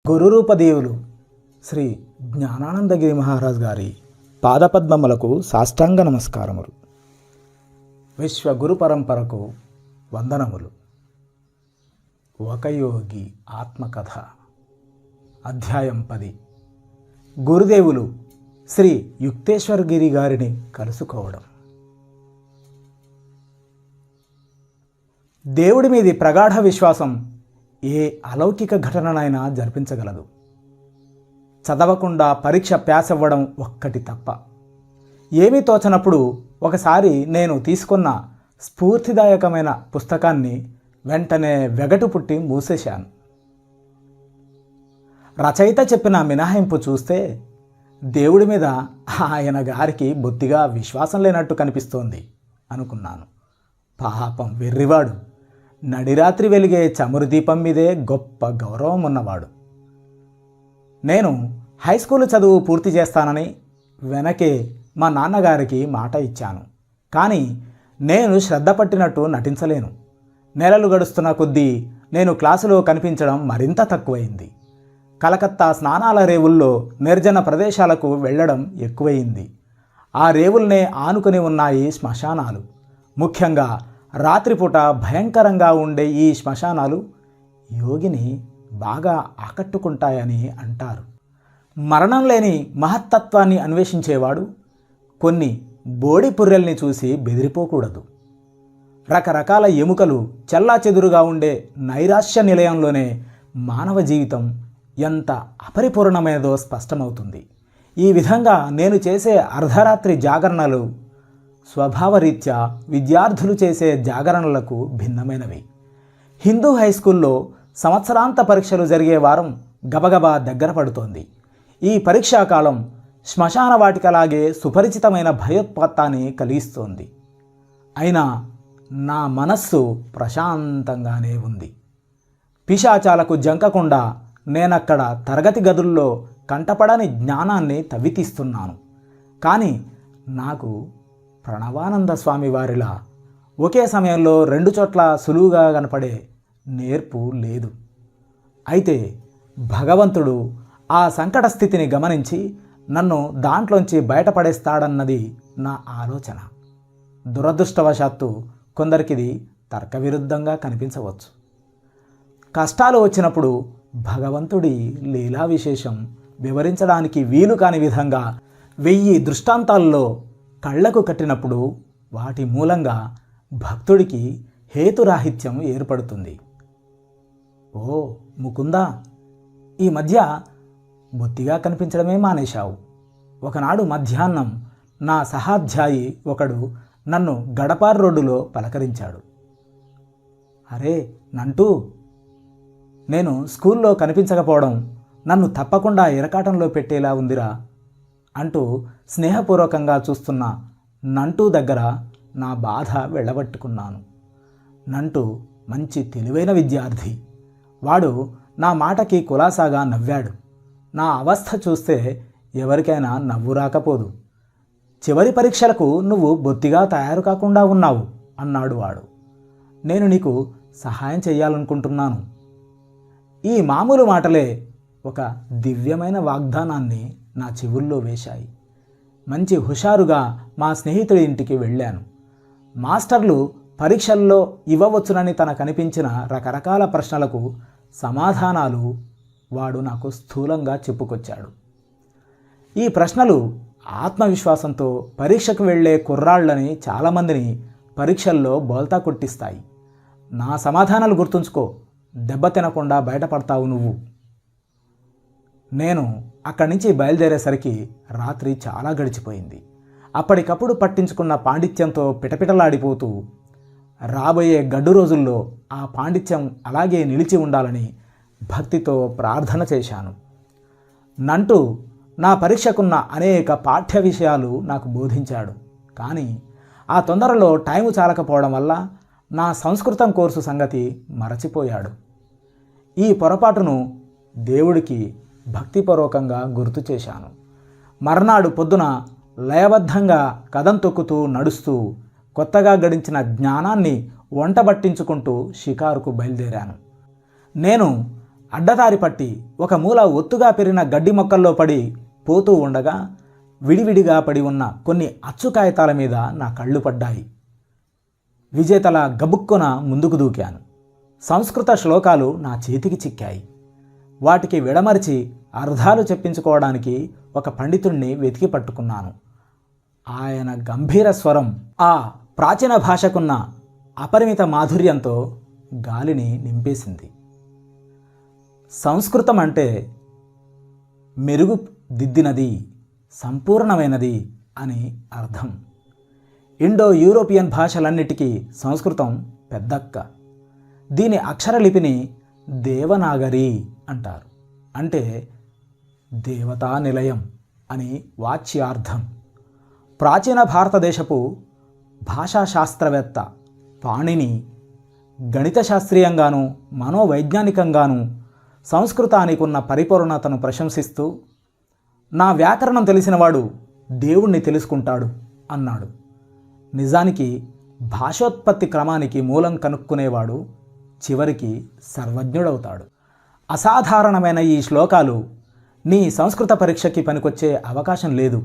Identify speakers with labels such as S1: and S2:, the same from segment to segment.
S1: గురురూపదేవులు శ్రీ జ్ఞానానందగిరి మహారాజ్ గారి పాదపద్మములకు సాష్టాంగ నమస్కారములు. విశ్వగురు పరంపరకు వందనములు. ఒక యోగి ఆత్మకథ, అధ్యాయం 10. గురుదేవులు శ్రీ యుక్తేశ్వరగిరి గారిని కలుసుకోవడం. దేవుడి మీది ప్రగాఢ విశ్వాసం ఏ అలౌకిక ఘటననైనా జరిపించగలదు. చదవకుండా పరీక్ష ప్యాస్ అవ్వడం ఒక్కటి తప్ప. ఏమీ తోచనప్పుడు ఒకసారి నేను తీసుకున్న స్ఫూర్తిదాయకమైన పుస్తకాన్ని వెంటనే వెగటు పుట్టి మూసేశాను. రచయిత చెప్పిన మినహాయింపు చూస్తే దేవుడి మీద ఆయన గారికి బొత్తిగా విశ్వాసం లేనట్టు కనిపిస్తోంది అనుకున్నాను. పాపం వెర్రివాడు. నడిరాత్రి వెలిగే చమురు దీపం మీదే గొప్ప గౌరవం ఉన్నవాడు. నేను హై స్కూల్ చదువు పూర్తి చేస్తానని వెనకే మా నాన్నగారికి మాట ఇచ్చాను. కానీ నేను శ్రద్ధ పట్టినట్టు నటించలేను. నెలలు గడుస్తున్న కొద్దీ నేను క్లాసులో కనిపించడం మరింత తక్కువైంది. కలకత్తా స్నానాల రేవుల్లో నిర్జన ప్రదేశాలకు వెళ్ళడం ఎక్కువయింది. ఆ రేవుల్నే ఆనుకుని ఉన్నాయి శ్మశానాలు. ముఖ్యంగా రాత్రిపూట భయంకరంగా ఉండే ఈ శ్మశానాలు యోగిని బాగా ఆకట్టుకుంటాయని అంటారు. మరణం లేని మహత్తత్వాన్ని అన్వేషించేవాడు కొన్ని బోడి పుర్రెల్ని చూసి బెదిరిపోకూడదు. రకరకాల ఎముకలు చెల్లాచెదురుగా ఉండే నైరాశ్య నిలయంలోనే మానవ జీవితం ఎంత అపరిపూర్ణమైనదో స్పష్టమవుతుంది. ఈ విధంగా నేను చేసే అర్ధరాత్రి జాగరణలు స్వభావరీత్యా విద్యార్థులు చేసే జాగరణలకు భిన్నమైనవి. హిందూ హై స్కూల్లో సంవత్సరాంత పరీక్షలు జరిగే వారం గబగబా దగ్గర పడుతోంది. ఈ పరీక్షాకాలం శ్మశాన వాటికలాగే సుపరిచితమైన భయోత్పాతాన్ని కలిగిస్తోంది. అయినా నా మనస్సు ప్రశాంతంగానే ఉంది. పిశాచాలకు జంకకుండా నేనక్కడ తరగతి గదుల్లో కంటపడని జ్ఞానాన్ని తవ్వితీస్తున్నాను. కానీ నాకు ప్రణవానంద స్వామి వారిలా ఒకే సమయంలో రెండు చోట్ల సులువుగా కనపడే నేర్పు లేదు. అయితే భగవంతుడు ఆ సంకట స్థితిని గమనించి నన్ను దాంట్లోంచి బయటపడేస్తాడన్నది నా ఆలోచన. దురదృష్టవశాత్తు కొందరికిది తర్కవిరుద్ధంగా కనిపించవచ్చు. కష్టాలు వచ్చినప్పుడు భగవంతుడి లీలా విశేషం వివరించడానికి వీలు కాని విధంగా 1000 దృష్టాంతాల్లో కళ్లకు కట్టినప్పుడు వాటి మూలంగా భక్తుడికి హేతురాహిత్యం ఏర్పడుతుంది. ఓ ముకుందా, ఈ మధ్య బొత్తిగా కనిపించడమే మానేశావు. ఒకనాడు మధ్యాహ్నం నా సహాధ్యాయి ఒకడు నన్ను గడపార్ రోడ్డులో పలకరించాడు. అరే నంటూ, నేను స్కూల్లో కనిపించకపోవడం నన్ను తప్పకుండా ఇరకాటంలో పెట్టేలా ఉందిరా అంటూ స్నేహపూర్వకంగా చూస్తున్న నంటూ దగ్గర నా బాధ వెళ్ళబట్టుకున్నాను. నంటూ మంచి తెలివైన విద్యార్థి. వాడు నా మాటకి కులాసాగా నవ్వాడు. నా అవస్థ చూస్తే ఎవరికైనా నవ్వు రాకపోదు. చివరి పరీక్షలకు నువ్వు బొత్తిగా తయారు కాకుండా ఉన్నావు అన్నాడు వాడు. నేను నీకు సహాయం చెయ్యాలనుకుంటున్నాను. ఈ మామూలు మాటలే ఒక దివ్యమైన వాగ్దానాన్ని నా చెవుల్లో వేశాయి. మంచి హుషారుగా మా స్నేహితుడి ఇంటికి వెళ్ళాను. మాస్టర్లు పరీక్షల్లో ఇవ్వవచ్చునని తనకనిపించిన రకరకాల ప్రశ్నలకు సమాధానాలు వాడు నాకు స్థూలంగా చెప్పుకొచ్చాడు. ఈ ప్రశ్నలు ఆత్మవిశ్వాసంతో పరీక్షకు వెళ్ళే కుర్రాళ్ళని చాలామందిని పరీక్షల్లో బోల్తా కొట్టిస్తాయి. నా సమాధానాలు గుర్తుంచుకో, దెబ్బ తినకుండా బయటపడతావు నువ్వు. నేను అక్కడి నుంచి బయలుదేరేసరికి రాత్రి చాలా గడిచిపోయింది. అప్పటికప్పుడు పట్టించుకున్న పాండిత్యంతో పిటపిటలాడిపోతూ రాబోయే గడ్డు రోజుల్లో ఆ పాండిత్యం అలాగే నిలిచి ఉండాలని భక్తితో ప్రార్థన చేశాను. నంటూ నా పరీక్షకున్న అనేక పాఠ్య విషయాలు నాకు బోధించాడు. కానీ ఆ తొందరలో టైము చాలకపోవడం వల్ల నా సంస్కృతం కోర్సు సంగతి మరచిపోయాడు. ఈ పొరపాటును దేవుడికి భక్తిపూర్వకంగా గుర్తు చేశాను. మర్నాడు పొద్దున లయబద్ధంగా కదం తొక్కుతూ నడుస్తూ కొత్తగా గడించిన జ్ఞానాన్ని వంటబట్టించుకుంటూ షికారుకు బయలుదేరాను. నేను అడ్డదారి పట్టి ఒక మూల ఒత్తుగా పెరిగిన గడ్డి మొక్కల్లో పడి పోతూ ఉండగా విడివిడిగా పడి ఉన్న కొన్ని అచ్చు కాగితాల మీద నా కళ్ళు పడ్డాయి. విజేతల గబుక్కున ముందుకు దూకాను. సంస్కృత శ్లోకాలు నా చేతికి చిక్కాయి. వాటికి విడమరిచి అర్థాలు చెప్పించుకోవడానికి ఒక పండితుణ్ణి వెతికి పట్టుకున్నాను. ఆయన గంభీర స్వరం ఆ ప్రాచీన భాషకున్న అపరిమిత మాధుర్యంతో గాలిని నింపేసింది. సంస్కృతం అంటే మెరుగుదిద్దినది, సంపూర్ణమైనది అని అర్థం. ఇండో యూరోపియన్ భాషలన్నిటికీ సంస్కృతం పెద్దక్క. దీని అక్షరలిపిని దేవనాగరి అంటారు. అంటే దేవతా నిలయం అని వాచ్యార్థం. ప్రాచీన భారతదేశపు భాషాశాస్త్రవేత్త పాణిని గణిత శాస్త్రీయంగాను మనోవైజ్ఞానికంగాను సంస్కృతానికి ఉన్న పరిపూర్ణతను ప్రశంసిస్తూ, నా వ్యాకరణం తెలిసినవాడు దేవుణ్ణి తెలుసుకుంటాడు అన్నాడు. నిజానికి భాషోత్పత్తి క్రమానికి మూలం కనుక్కునేవాడు చివరికి సర్వజ్ఞుడవుతాడు. అసాధారణమైన ఈ శ్లోకాలు నీ సంస్కృత పరీక్షకి పనికొచ్చే అవకాశం లేదు,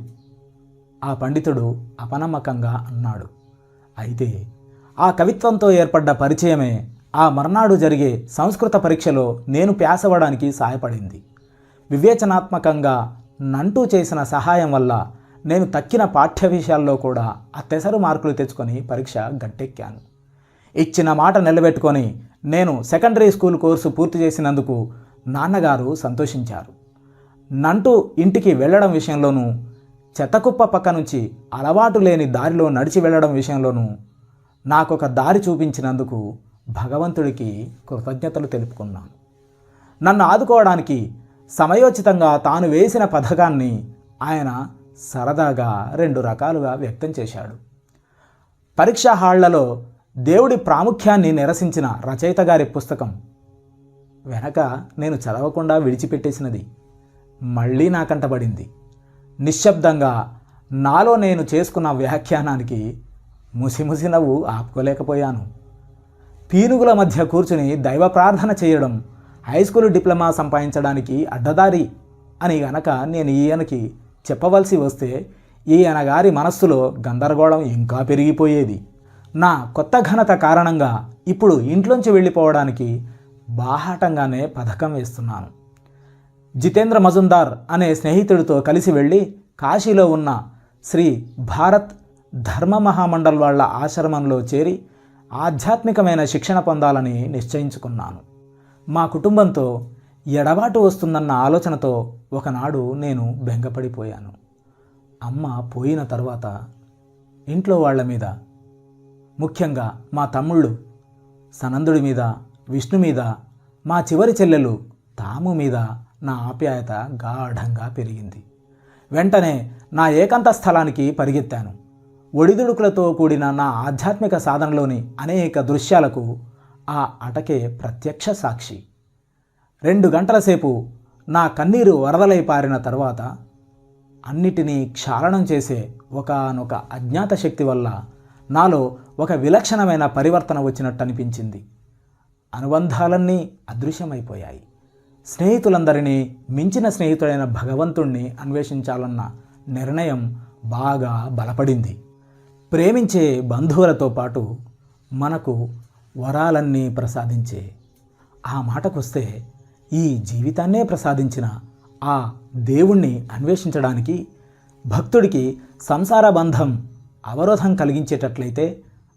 S1: ఆ పండితుడు అపనమ్మకంగా అన్నాడు. అయితే ఆ కవిత్వంతో ఏర్పడ్డ పరిచయమే ఆ మర్నాడు జరిగే సంస్కృత పరీక్షలో నేను పాస్ అవ్వడానికి సహాయపడింది. వివేచనాత్మకంగా నంటూ చేసిన సహాయం వల్ల నేను తక్కిన పాఠ్య విషయాల్లో కూడా అత్తెసరు మార్కులు తెచ్చుకొని పరీక్ష గట్టెక్కాను. ఇచ్చిన మాట నిలబెట్టుకొని నేను సెకండరీ స్కూల్ కోర్సు పూర్తి చేసినందుకు నాన్నగారు సంతోషించారు. నంటూ ఇంటికి వెళ్ళడం విషయంలోనూ, చెత్తకుప్ప పక్క నుంచి అలవాటు లేని దారిలో నడిచి వెళ్ళడం విషయంలోనూ నాకొక దారి చూపించినందుకు భగవంతుడికి కృతజ్ఞతలు తెలుపుకున్నాను. నన్ను ఆదుకోవడానికి సమయోచితంగా తాను వేసిన పథకాన్ని ఆయన సరదాగా 2 రకాలుగా వ్యక్తం చేశాడు. పరీక్షా హాళ్లలో దేవుడి ప్రాముఖ్యాన్ని నిరసించిన రచయిత గారి పుస్తకం వెనక నేను చదవకుండా విడిచిపెట్టేసినది మళ్ళీ నా కంటబడింది. నిశ్శబ్దంగా నాలో నేను చేసుకున్న వ్యాఖ్యానానికి ముసిముసి నవ్వు ఆపుకోలేకపోయాను. పీనుగుల మధ్య కూర్చుని దైవ ప్రార్థన చేయడం హైస్కూల్ డిప్లొమా సంపాదించడానికి అడ్డదారి అని గనక నేను ఈయనకి చెప్పవలసి వస్తే ఈయన గారి మనస్సులో గందరగోళం ఇంకా పెరిగిపోయేది. నా కొత్త ఘనత కారణంగా ఇప్పుడు ఇంట్లోంచి వెళ్ళిపోవడానికి బాహాటంగానే పథకం వేస్తున్నాను. జితేంద్ర మజుందార్ అనే స్నేహితుడితో కలిసి వెళ్ళి కాశీలో ఉన్న శ్రీ భారత్ ధర్మ మహామండల్ వాళ్ళ ఆశ్రమంలో చేరి ఆధ్యాత్మికమైన శిక్షణ పొందాలని నిశ్చయించుకున్నాను. మా కుటుంబంతో ఎడబాటు వస్తుందన్న ఆలోచనతో ఒకనాడు నేను బెంగపడిపోయాను. అమ్మ పోయిన తర్వాత ఇంట్లో వాళ్ళ మీద, ముఖ్యంగా మా తమ్ముళ్ళు సనందుడి మీద, విష్ణు మీద, మా చివరి చెల్లెలు తాము మీద నా ఆప్యాయత గాఢంగా పెరిగింది. వెంటనే నా ఏకాంత స్థలానికి పరిగెత్తాను. ఒడిదుడుకులతో కూడిన నా ఆధ్యాత్మిక సాధనలోని అనేక దృశ్యాలకు ఆ అటకే ప్రత్యక్ష సాక్షి. 2 గంటల సేపు నా కన్నీరు వరదలై పారిన తర్వాత అన్నిటినీ క్షాళనం చేసే ఒకానొక అజ్ఞాత శక్తి వల్ల నాలో ఒక విలక్షణమైన పరివర్తన వచ్చినట్టు అనిపించింది. అనుబంధాలన్నీ అదృశ్యమైపోయాయి. స్నేహితులందరినీ మించిన స్నేహితుడైన భగవంతుణ్ణి అన్వేషించాలన్న నిర్ణయం బాగా బలపడింది. ప్రేమించే బంధువులతో పాటు మనకు వరాలన్నీ ప్రసాదించే, ఆ మాటకొస్తే ఈ జీవితాన్నే ప్రసాదించిన ఆ దేవుణ్ణి అన్వేషించడానికి భక్తుడికి సంసార బంధం అవరోధం కలిగించేటట్లయితే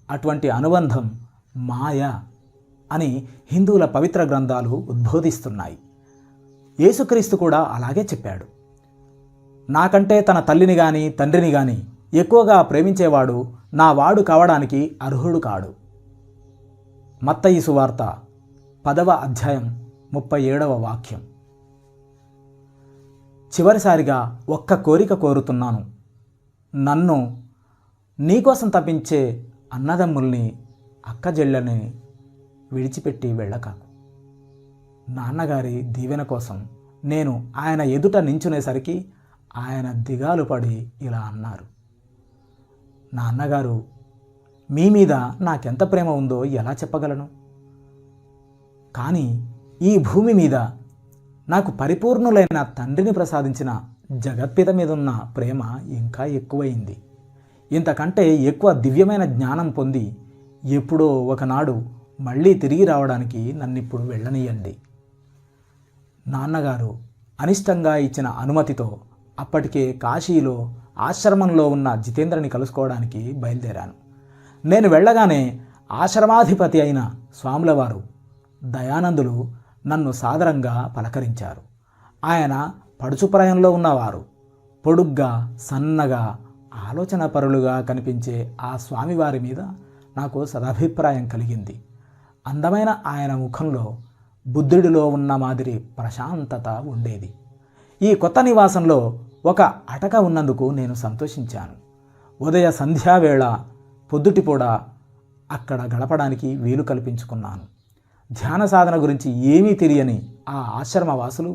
S1: అటువంటి అనుబంధం మాయ అని హిందువుల పవిత్ర గ్రంథాలు ఉద్బోధిస్తున్నాయి. యేసుక్రీస్తు కూడా అలాగే చెప్పాడు. నాకంటే తన తల్లిని కానీ తండ్రిని కానీ ఎక్కువగా ప్రేమించేవాడు నా వాడు కావడానికి అర్హుడు కాడు. మత్తయి సువార్త 10వ అధ్యాయం 37వ వాక్యం. చివరిసారిగా ఒక్క కోరిక కోరుతున్నాను, నన్ను నీకోసం తప్పించే అన్నదమ్ముల్ని అక్కజెళ్ళని విడిచిపెట్టి వెళ్ళకాకు. నాన్నగారి దీవెన కోసం నేను ఆయన ఎదుట నించునేసరికి ఆయన దిగాలు పడి ఇలా అన్నారు, నాన్నగారు మీ మీద నాకెంత ప్రేమ ఉందో ఎలా చెప్పగలను? కానీ ఈ భూమి మీద నాకు పరిపూర్ణులైన తండ్రిని ప్రసాదించిన జగత్పిత మీద ఉన్న ప్రేమ ఇంకా ఎక్కువైంది. ఇంతకంటే ఎక్కువ దివ్యమైన జ్ఞానం పొంది ఎప్పుడో ఒకనాడు మళ్ళీ తిరిగి రావడానికి నన్నిప్పుడు వెళ్ళనీయండి. నాన్నగారు అనిష్టంగా ఇచ్చిన అనుమతితో అప్పటికే కాశీలో ఆశ్రమంలో ఉన్న జితేంద్రని కలుసుకోవడానికి బయలుదేరాను. నేను వెళ్ళగానే ఆశ్రమాధిపతి అయిన స్వాములవారు దయానందులు నన్ను సాదరంగా పలకరించారు. ఆయన పడుచుప్రాయంలో ఉన్నవారు. పొడుగ్గా సన్నగా ఆలోచనపరులుగా కనిపించే ఆ స్వామివారి మీద నాకు సదభిప్రాయం కలిగింది. అందమైన ఆయన ముఖంలో బుద్ధుడిలో ఉన్న మాదిరి ప్రశాంతత ఉండేది. ఈ కొత్త నివాసంలో ఒక అటక ఉన్నందుకు నేను సంతోషించాను. ఉదయ సంధ్యావేళ పొద్దుటిపూట అక్కడ గడపడానికి వీలు కల్పించుకున్నాను. ధ్యాన సాధన గురించి ఏమీ తెలియని ఆ ఆశ్రమవాసులు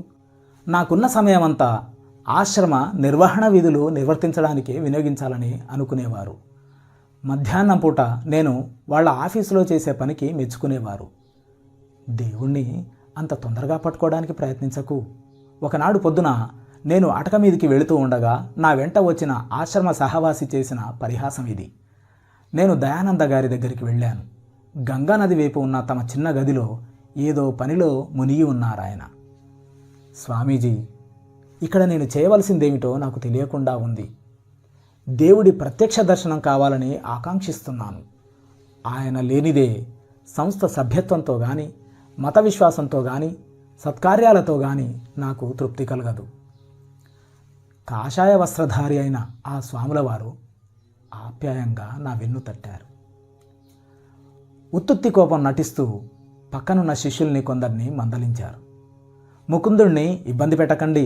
S1: నాకున్న సమయమంతా ఆశ్రమ నిర్వహణ విధులు నిర్వర్తించడానికే వినియోగించాలని అనుకునేవారు. మధ్యాహ్నం పూట నేను వాళ్ళ ఆఫీసులో చేసే పనికి మెచ్చుకునేవారు. దేవుణ్ణి అంత తొందరగా పట్టుకోవడానికి ప్రయత్నించకు. ఒకనాడు పొద్దున నేను అటక మీదికి వెళుతూ ఉండగా నా వెంట వచ్చిన ఆశ్రమ సహవాసి చేసిన పరిహాసం ఇది. నేను దయానంద గారి దగ్గరికి వెళ్ళాను. గంగానది వైపు ఉన్న తమ చిన్న గదిలో ఏదో పనిలో మునిగి ఉన్నారాయన. స్వామీజీ, ఇక్కడ నేను చేయవలసిందేమిటో నాకు తెలియకుండా ఉంది. దేవుడి ప్రత్యక్ష దర్శనం కావాలని ఆకాంక్షిస్తున్నాను. ఆయన లేనిదే సంస్థ సభ్యత్వంతో కానీ మత విశ్వాసంతో కానీ సత్కార్యాలతో కానీ నాకు తృప్తి కలగదు. కాషాయ వస్త్రధారి అయిన ఆ స్వాముల వారు ఆప్యాయంగా నా వెన్ను తట్టారు. ఉత్తుత్తి కోపం నటిస్తూ పక్కనున్న శిష్యుల్ని కొందరిని మందలించారు. ముకుందుణ్ణి ఇబ్బంది పెట్టకండి,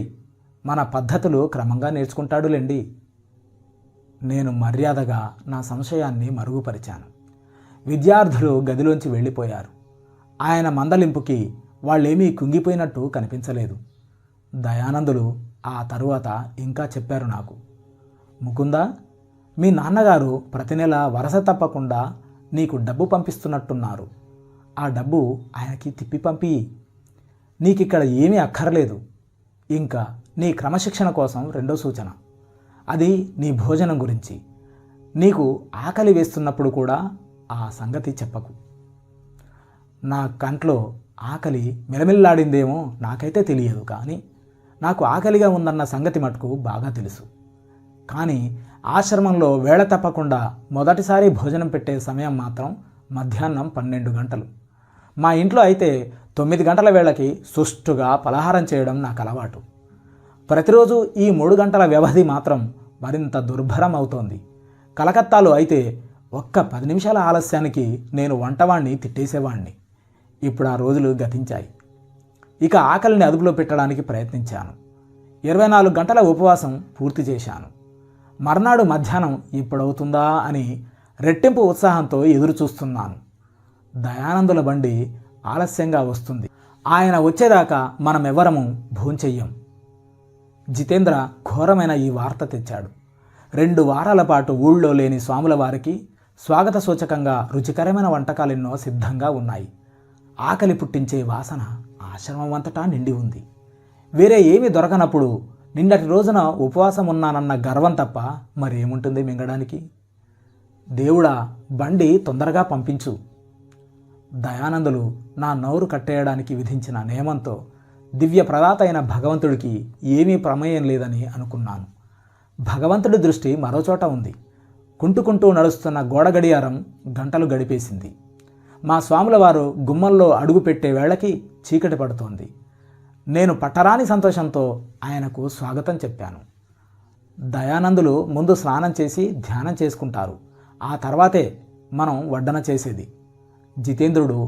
S1: మన పద్ధతులు క్రమంగా నేర్చుకుంటాడులేండి. నేను మర్యాదగా నా సంశయాన్ని మరుగుపరిచాను. విద్యార్థులు గదిలోంచి వెళ్ళిపోయారు. ఆయన మందలింపుకి వాళ్ళేమీ కుంగిపోయినట్టు కనిపించలేదు. దయానందులు ఆ తరువాత ఇంకా చెప్పారు నాకు, ముకుందా, మీ నాన్నగారు ప్రతి నెల వరస తప్పకుండా నీకు డబ్బు పంపిస్తున్నట్టున్నారు. ఆ డబ్బు ఆయనకి తిప్పి పంపి. నీకిక్కడ ఏమీ అక్కర్లేదు. ఇంకా నీ క్రమశిక్షణ కోసం రెండో సూచన, అది నీ భోజనం గురించి. నీకు ఆకలి వేస్తున్నప్పుడు కూడా ఆ సంగతి చెప్పకు. నా కంట్లో ఆకలి మిలమిల్లాడిందేమో నాకైతే తెలియదు, కానీ నాకు ఆకలిగా ఉందన్న సంగతి మటుకు బాగా తెలుసు. కానీ ఆశ్రమంలో వేళ తప్పకుండా మొదటిసారి భోజనం పెట్టే సమయం మాత్రం మధ్యాహ్నం 12 గంటలు. మా ఇంట్లో అయితే 9 గంటల వేళకి సుష్టుగా పలహారం చేయడం నాకు అలవాటు. ప్రతిరోజు ఈ 3 గంటల వ్యవధి మాత్రం మరింత దుర్భరం అవుతోంది. కలకత్తాలో అయితే ఒక్క 10 నిమిషాల ఆలస్యానికి నేను వంటవాణ్ణి తిట్టేసేవాణ్ణి. ఇప్పుడు ఆ రోజులు గతించాయి. ఇక ఆకలిని అదుపులో పెట్టడానికి ప్రయత్నించాను. 24 గంటల ఉపవాసం పూర్తి చేశాను. మర్నాడు మధ్యాహ్నం ఇప్పుడవుతుందా అని రెట్టింపు ఉత్సాహంతో ఎదురు చూస్తున్నాను. దయానందుల బండి ఆలస్యంగా వస్తుంది. ఆయన వచ్చేదాకా మనమెవ్వరము భోంచెయ్యం. జితేంద్ర ఘోరమైన ఈ వార్త తెచ్చాడు. 2 వారాల పాటు ఊళ్ళో లేని స్వాముల వారికి స్వాగత సూచకంగా రుచికరమైన వంటకాలెన్నో సిద్ధంగా ఉన్నాయి. ఆకలి పుట్టించే వాసన ఆశ్రమం అంతటా నిండి ఉంది. వేరే ఏమీ దొరకనప్పుడు నిన్నటి రోజున ఉపవాసం ఉన్నానన్న గర్వం తప్ప మరేముంటుంది మింగడానికి? దేవుడా, బండి తొందరగా పంపించు. దయానందులు నా నోరు కట్టేయడానికి విధించిన నియమంతో దివ్య ప్రదాత అయిన భగవంతుడికి ఏమీ ప్రమేయం లేదని అనుకున్నాను. భగవంతుడి దృష్టి మరోచోట ఉంది. కుంటుకుంటూ నడుస్తున్న గోడ గడియారం గంటలు గడిపేసింది. మా స్వాముల వారు గుమ్మంలో అడుగు పెట్టే వేళకి చీకటి పడుతోంది. నేను పట్టరాని సంతోషంతో ఆయనకు స్వాగతం చెప్పాను. దయానందులు ముందు స్నానం చేసి ధ్యానం చేసుకుంటారు. ఆ తర్వాతే మనం వడ్డన చేసేది. జితేంద్రుడు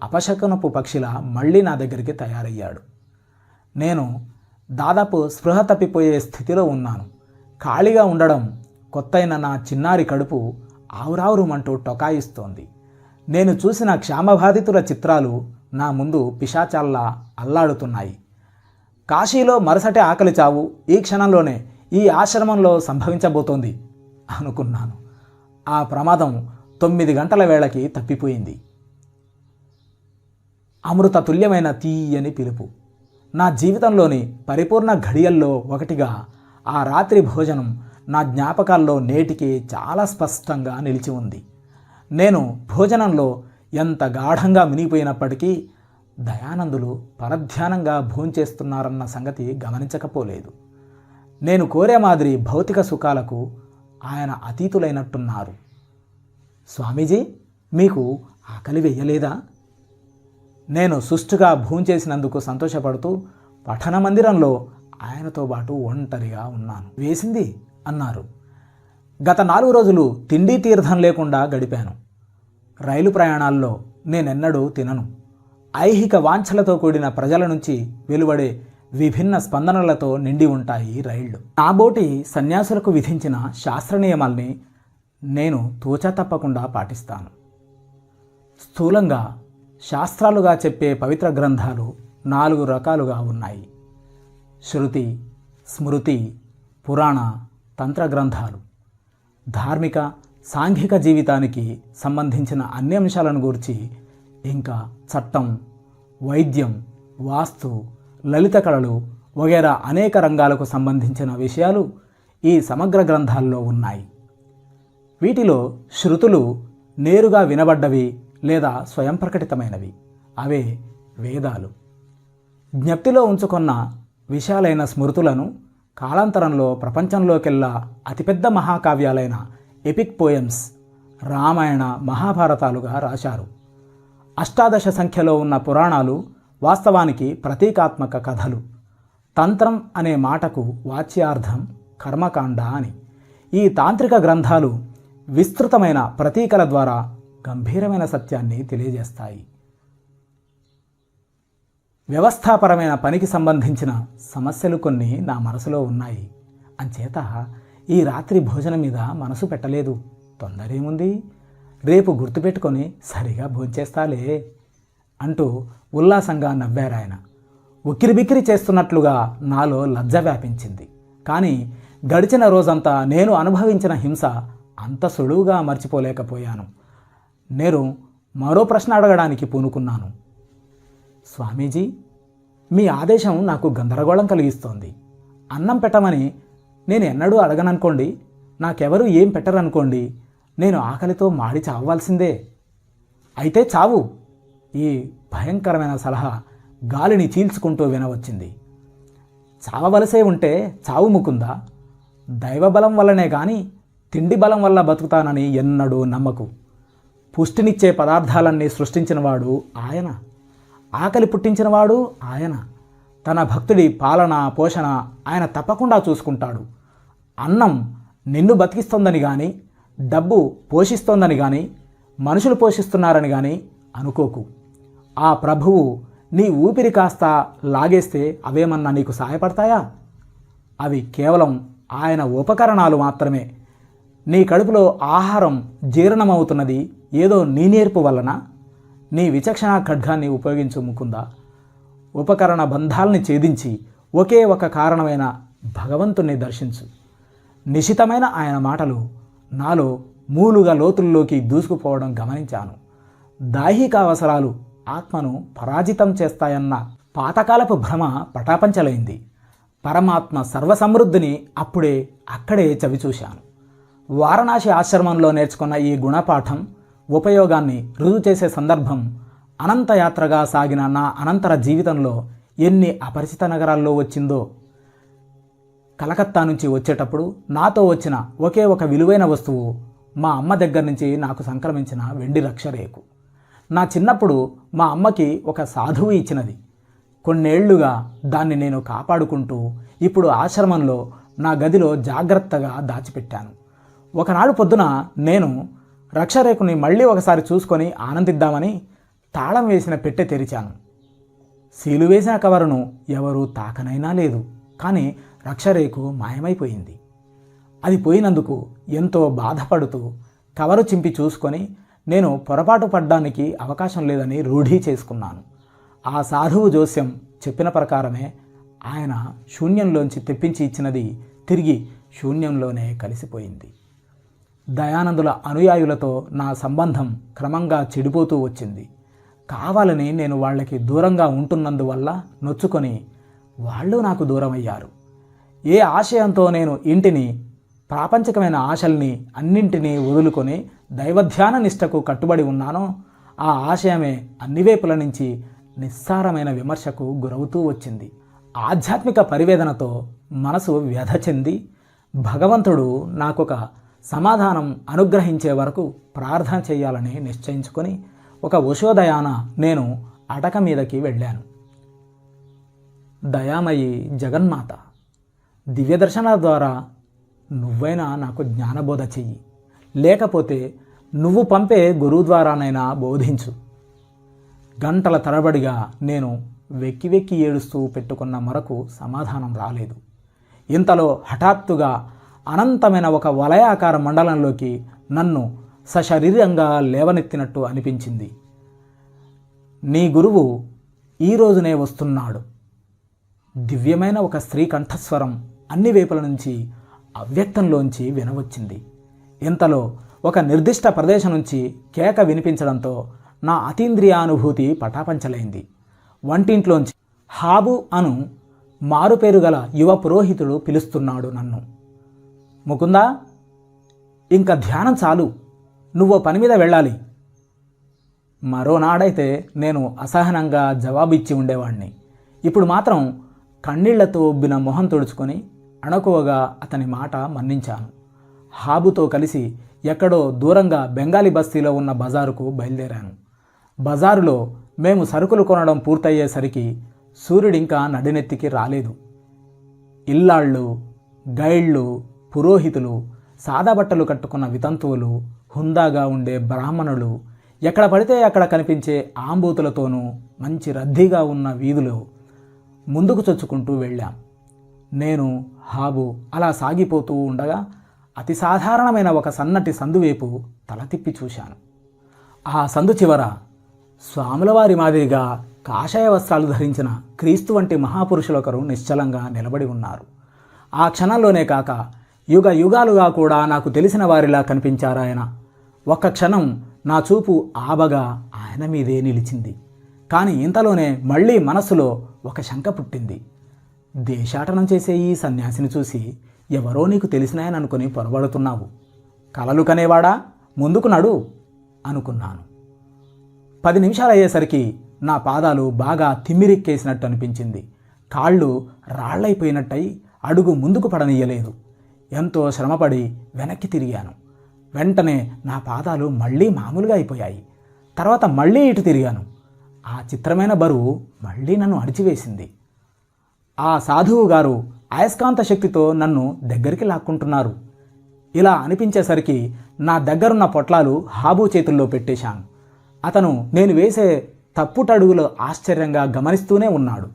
S1: అపశకునపు పక్షిలా మళ్ళీ నా దగ్గరికి తయారయ్యాడు. నేను దాదాపు స్పృహ తప్పిపోయే స్థితిలో ఉన్నాను. ఖాళీగా ఉండడం కొత్తైన నా చిన్నారి కడుపు ఆవురావురుమంటూ టొకాయిస్తోంది. నేను చూసిన క్షామబాధితుల చిత్రాలు నా ముందు పిశాచాల్లా అల్లాడుతున్నాయి. కాశీలో మరుసటి ఆకలి చావు ఈ క్షణంలోనే ఈ ఆశ్రమంలో సంభవించబోతోంది అనుకున్నాను. ఆ ప్రమాదం 9 గంటల వేళకి తప్పిపోయింది. అమృత తుల్యమైన తీయని పిలుపు. నా జీవితంలోని పరిపూర్ణ ఘడియల్లో ఒకటిగా ఆ రాత్రి భోజనం నా జ్ఞాపకాల్లో నేటికి చాలా స్పష్టంగా నిలిచి ఉంది. నేను భోజనంలో ఎంత గాఢంగా మునిగిపోయినప్పటికీ దయానందులు పరధ్యానంగా భోంచేస్తున్నారన్న సంగతి గమనించకపోలేదు. నేను కోరే మాదిరి భౌతిక సుఖాలకు ఆయన అతీతులైనట్టున్నారు. స్వామీజీ, మీకు ఆకలి వెయ్యలేదా? నేను సుష్టుగా భోంచేసినందుకు సంతోషపడుతూ పఠన మందిరంలో ఆయనతో పాటు ఒంటరిగా ఉన్నాను. వేసింది అన్నారు. గత 4 రోజులు తిండి తీర్థం లేకుండా గడిపాను. రైలు ప్రయాణాల్లో నేనెన్నడూ తినను. ఐహిక వాంఛలతో కూడిన ప్రజల నుంచి వెలువడే విభిన్న స్పందనలతో నిండి ఉంటాయి రైళ్లు. నాబోటి సన్యాసులకు విధించిన శాస్త్ర నియమాల్ని నేను తూచా తప్పకుండా పాటిస్తాను. స్థూలంగా శాస్త్రాలుగా చెప్పే పవిత్ర గ్రంథాలు 4 రకాలుగా ఉన్నాయి. శృతి, స్మృతి, పురాణ, తంత్ర గ్రంథాలు. ధార్మిక, సాంఘిక జీవితానికి సంబంధించిన అన్ని అంశాలను గూర్చి, ఇంకా చట్టం, వైద్యం, వాస్తు, లలిత కళలు వగైరా అనేక రంగాలకు సంబంధించిన విషయాలు ఈ సమగ్ర గ్రంథాల్లో ఉన్నాయి. వీటిలో శృతులు నేరుగా వినబడ్డవి లేదా స్వయం ప్రకటితమైనవి. అవే వేదాలు. జ్ఞప్తిలో ఉంచుకున్న విశాలైన స్మృతులను కాలాంతరంలో ప్రపంచంలోకెల్లా అతిపెద్ద మహాకావ్యాలైన ఎపిక్ పోయమ్స్, రామాయణ, మహాభారతాలుగా రాశారు. 18 సంఖ్యలో ఉన్న పురాణాలు వాస్తవానికి ప్రతీకాత్మక కథలు. తంత్రం అనే మాటకు వాచ్యార్థం కర్మకాండ అని. ఈ తాంత్రిక గ్రంథాలు విస్తృతమైన ప్రతీకల ద్వారా గంభీరమైన సత్యాన్ని తెలియజేస్తాయి. వ్యవస్థాపరమైన పనికి సంబంధించిన సమస్యలు కొన్ని నా మనసులో ఉన్నాయి. అంచేత ఈ రాత్రి భోజనం మీద మనసు పెట్టలేదు. తొందరేముంది, రేపు గుర్తుపెట్టుకొని సరిగా భోంచేస్తాలే అంటూ ఉల్లాసంగా నవ్వారాయన. ఉక్కిరిబిక్కిరి చేస్తున్నట్లుగా నాలో లజ్జ వ్యాపించింది. కానీ గడిచిన రోజంతా నేను అనుభవించిన హింస అంత సులువుగా మర్చిపోలేకపోయాను. నేను మరో ప్రశ్న అడగడానికి పూనుకున్నాను. స్వామీజీ, మీ ఆదేశం నాకు గందరగోళం కలిగిస్తోంది. అన్నం పెట్టమని నేను ఎన్నడూ అడగననుకోండి, నాకెవరూ ఏం పెట్టరనుకోండి, నేను ఆకలితో మాడి చావవలసిందే. అయితే చావు. ఈ భయంకరమైన సలహా గాలిని చీల్చుకుంటూ వినవచ్చింది. చావవలసే ఉంటే చావు ముకుందా. దైవబలం వల్లనే కానీ తిండి బలం వల్ల బతుకుతానని ఎన్నడూ నమ్మకు. పుష్టినిచ్చే పదార్థాలన్నీ సృష్టించినవాడు ఆయన. ఆకలి పుట్టించినవాడు ఆయన. తన భక్తుడి పాలన, పోషణ ఆయన తప్పకుండా చూసుకుంటాడు. అన్నం నిన్ను బతికిస్తోందని కానీ, డబ్బు పోషిస్తోందని కానీ, మనుషులు పోషిస్తున్నారని కానీ అనుకోకు. ఆ ప్రభువు నీ ఊపిరి కాస్త లాగేస్తే అవేమన్నా నీకు సహాయపడతాయా? అవి కేవలం ఆయన ఉపకరణాలు మాత్రమే. నీ కడుపులో ఆహారం జీర్ణమవుతున్నది ఏదో నీ నేర్పు వలన. నీ విచక్షణ ఖడ్గాన్ని ఉపయోగించు ముకుందా. ఉపకరణ బంధాల్ని ఛేదించి ఒకే ఒక కారణమైన భగవంతుణ్ణి దర్శించు. నిశితమైన ఆయన మాటలు నాలో మూలుగా లోతుల్లోకి దూసుకుపోవడం గమనించాను. దాహిక అవసరాలు ఆత్మను పరాజితం చేస్తాయన్న పాతకాలపు భ్రమ పటాపంచలైంది. పరమాత్మ సర్వసమృద్ధిని అక్కడే చవిచూశాను. వారణాసి ఆశ్రమంలో నేర్చుకున్న ఈ గుణపాఠం ఉపయోగాన్ని రుజువు చేసే సందర్భం అనంతయాత్రగా సాగిన నా అనంతర జీవితంలో ఎన్ని అపరిచిత నగరాల్లో వచ్చిందో. కలకత్తా నుంచి వచ్చేటప్పుడు నాతో వచ్చిన ఒకే ఒక విలువైన వస్తువు మా అమ్మ దగ్గర నుంచి నాకు సంక్రమించిన వెండి రక్షరేకు. నా చిన్నప్పుడు మా అమ్మకి ఒక సాధువు ఇచ్చినది. కొన్నేళ్లుగా దాన్ని నేను కాపాడుకుంటూ ఇప్పుడు ఆశ్రమంలో నా గదిలో జాగ్రత్తగా దాచిపెట్టాను. ఒకనాడు పొద్దున నేను రక్షరేకుని మళ్ళీ ఒకసారి చూసుకొని ఆనందిద్దామని తాళం వేసిన పెట్టె తెరిచాను. సీలు వేసిన కవరును ఎవరూ తాకనైనా లేదు. కానీ రక్షరేకు మాయమైపోయింది. అది పోయినందుకు ఎంతో బాధపడుతూ కవరు చింపి చూసుకొని నేను పొరపాటు పడ్డానికి అవకాశం లేదని రూఢీ చేసుకున్నాను. ఆ సాధువు జోస్యం చెప్పిన ప్రకారమే ఆయన శూన్యంలోంచి తెప్పించి ఇచ్చినది తిరిగి శూన్యంలోనే కలిసిపోయింది. దయానందుల అనుయాయులతో నా సంబంధం క్రమంగా చెడిపోతూ వచ్చింది. కావాలని నేను వాళ్ళకి దూరంగా ఉంటున్నందువల్ల నొచ్చుకొని వాళ్ళు నాకు దూరమయ్యారు. ఏ ఆశయంతో నేను ఇంటిని, ప్రాపంచికమైన ఆశల్ని అన్నింటినీ వదులుకొని దైవధ్యాన నిష్టకు కట్టుబడి ఉన్నానో ఆ ఆశయమే అన్ని వైపుల నుంచి నిస్సారమైన విమర్శకు గురవుతూ వచ్చింది. ఆధ్యాత్మిక పరివేదనతో మనసు వ్యధ చెంది భగవంతుడు నాకొక సమాధానం అనుగ్రహించే వరకు ప్రార్థన చేయాలని నిశ్చయించుకొని ఒక ఉషోదయాన నేను అటక మీదకి వెళ్ళాను. దయామయి జగన్మాత, దివ్యదర్శనాల ద్వారా నువ్వైనా నాకు జ్ఞానబోధ చెయ్యి, లేకపోతే నువ్వు పంపే గురువు ద్వారానైనా బోధించు. గంటల తరబడిగా నేను వెక్కి వెక్కి ఏడుస్తూ పెట్టుకున్న మరకు సమాధానం రాలేదు. ఇంతలో హఠాత్తుగా అనంతమైన ఒక వలయాకార మండలంలోకి నన్ను సశరీరంగా లేవనెత్తినట్టు అనిపించింది. నీ గురువు ఈ రోజునే వస్తున్నాడు. దివ్యమైన ఒక స్త్రీ కంఠస్వరం అన్ని వైపుల నుంచి అవ్యక్తంలోంచి వినవచ్చింది. ఇంతలో ఒక నిర్దిష్ట ప్రదేశం నుంచి కేక వినిపించడంతో నా అతీంద్రియానుభూతి పటాపంచలైంది. వంటింట్లోంచి హాబు అను మారుపేరు గల యువ పురోహితుడు పిలుస్తున్నాడు నన్ను. ముకుందా, ఇంకా ధ్యానం చాలు, నువ్వు పని మీద వెళ్ళాలి. మరోనాడైతే నేను అసహనంగా జవాబిచ్చి ఉండేవాణ్ణి. ఇప్పుడు మాత్రం కన్నీళ్లతో ఉబ్బిన మొహం తుడుచుకొని అణకువగా అతని మాట మన్నించాను. హాబుతో కలిసి ఎక్కడో దూరంగా బెంగాలీ బస్తీలో ఉన్న బజారుకు బయలుదేరాను. బజారులో మేము సరుకులు కొనడం పూర్తయ్యేసరికి సూర్యుడింకా నడినెత్తికి రాలేదు. ఇల్లాళ్ళు, గైళ్ళు, పురోహితులు, సాదా బట్టలు కట్టుకున్న వితంతువులు, హుందాగా ఉండే బ్రాహ్మణులు, ఎక్కడ పడితే అక్కడ కనిపించే ఆంబూతులతోనూ మంచి రద్దీగా ఉన్న వీధులు ముందుకు చొచ్చుకుంటూ వెళ్ళాం. నేను, హాబు అలా సాగిపోతూ ఉండగా అతి సాధారణమైన ఒక సన్నటి సందువైపు తల తిప్పి చూశాను. ఆ సందు చివర స్వాములవారి మాదిరిగా కాషాయ వస్త్రాలు ధరించిన క్రీస్తు వంటి మహాపురుషులొకరు నిశ్చలంగా నిలబడి ఉన్నారు. ఆ క్షణంలోనే కాక యుగ యుగాలుగా కూడా నాకు తెలిసిన వారిలా కనిపించారాయన. ఒక్క క్షణం నా చూపు ఆబగా ఆయన మీదే నిలిచింది. కానీ ఇంతలోనే మళ్ళీ మనస్సులో ఒక శంక పుట్టింది. దేశాటనం చేసే ఈ సన్యాసిని చూసి ఎవరో నీకు తెలిసినాయననుకుని పొరబడుతున్నావు. కలలు కనేవాడా, ముందుకు నడు అనుకున్నాను. 10 నిమిషాలు అయ్యేసరికి నా పాదాలు బాగా తిమ్మిరెక్కేసినట్టు అనిపించింది. కాళ్ళు రాళ్లైపోయినట్టయి అడుగు ముందుకు పడనీయలేదు. ఎంతో శ్రమపడి వెనక్కి తిరిగాను. వెంటనే నా పాదాలు మళ్ళీ మామూలుగా అయిపోయాయి. తర్వాత మళ్ళీ ఇటు తిరిగాను. ఆ చిత్రమైన బరువు మళ్ళీ నన్ను అడిచివేసింది. ఆ సాధువు గారు అయస్కాంత శక్తితో నన్ను దగ్గరికి లాక్కుంటున్నారు. ఇలా అనిపించేసరికి నా దగ్గరున్న పొట్లాలు హాబు చేతుల్లో పెట్టేశాను. అతను నేను వేసే తప్పుటడుగులు ఆశ్చర్యంగా గమనిస్తూనే ఉన్నాడు.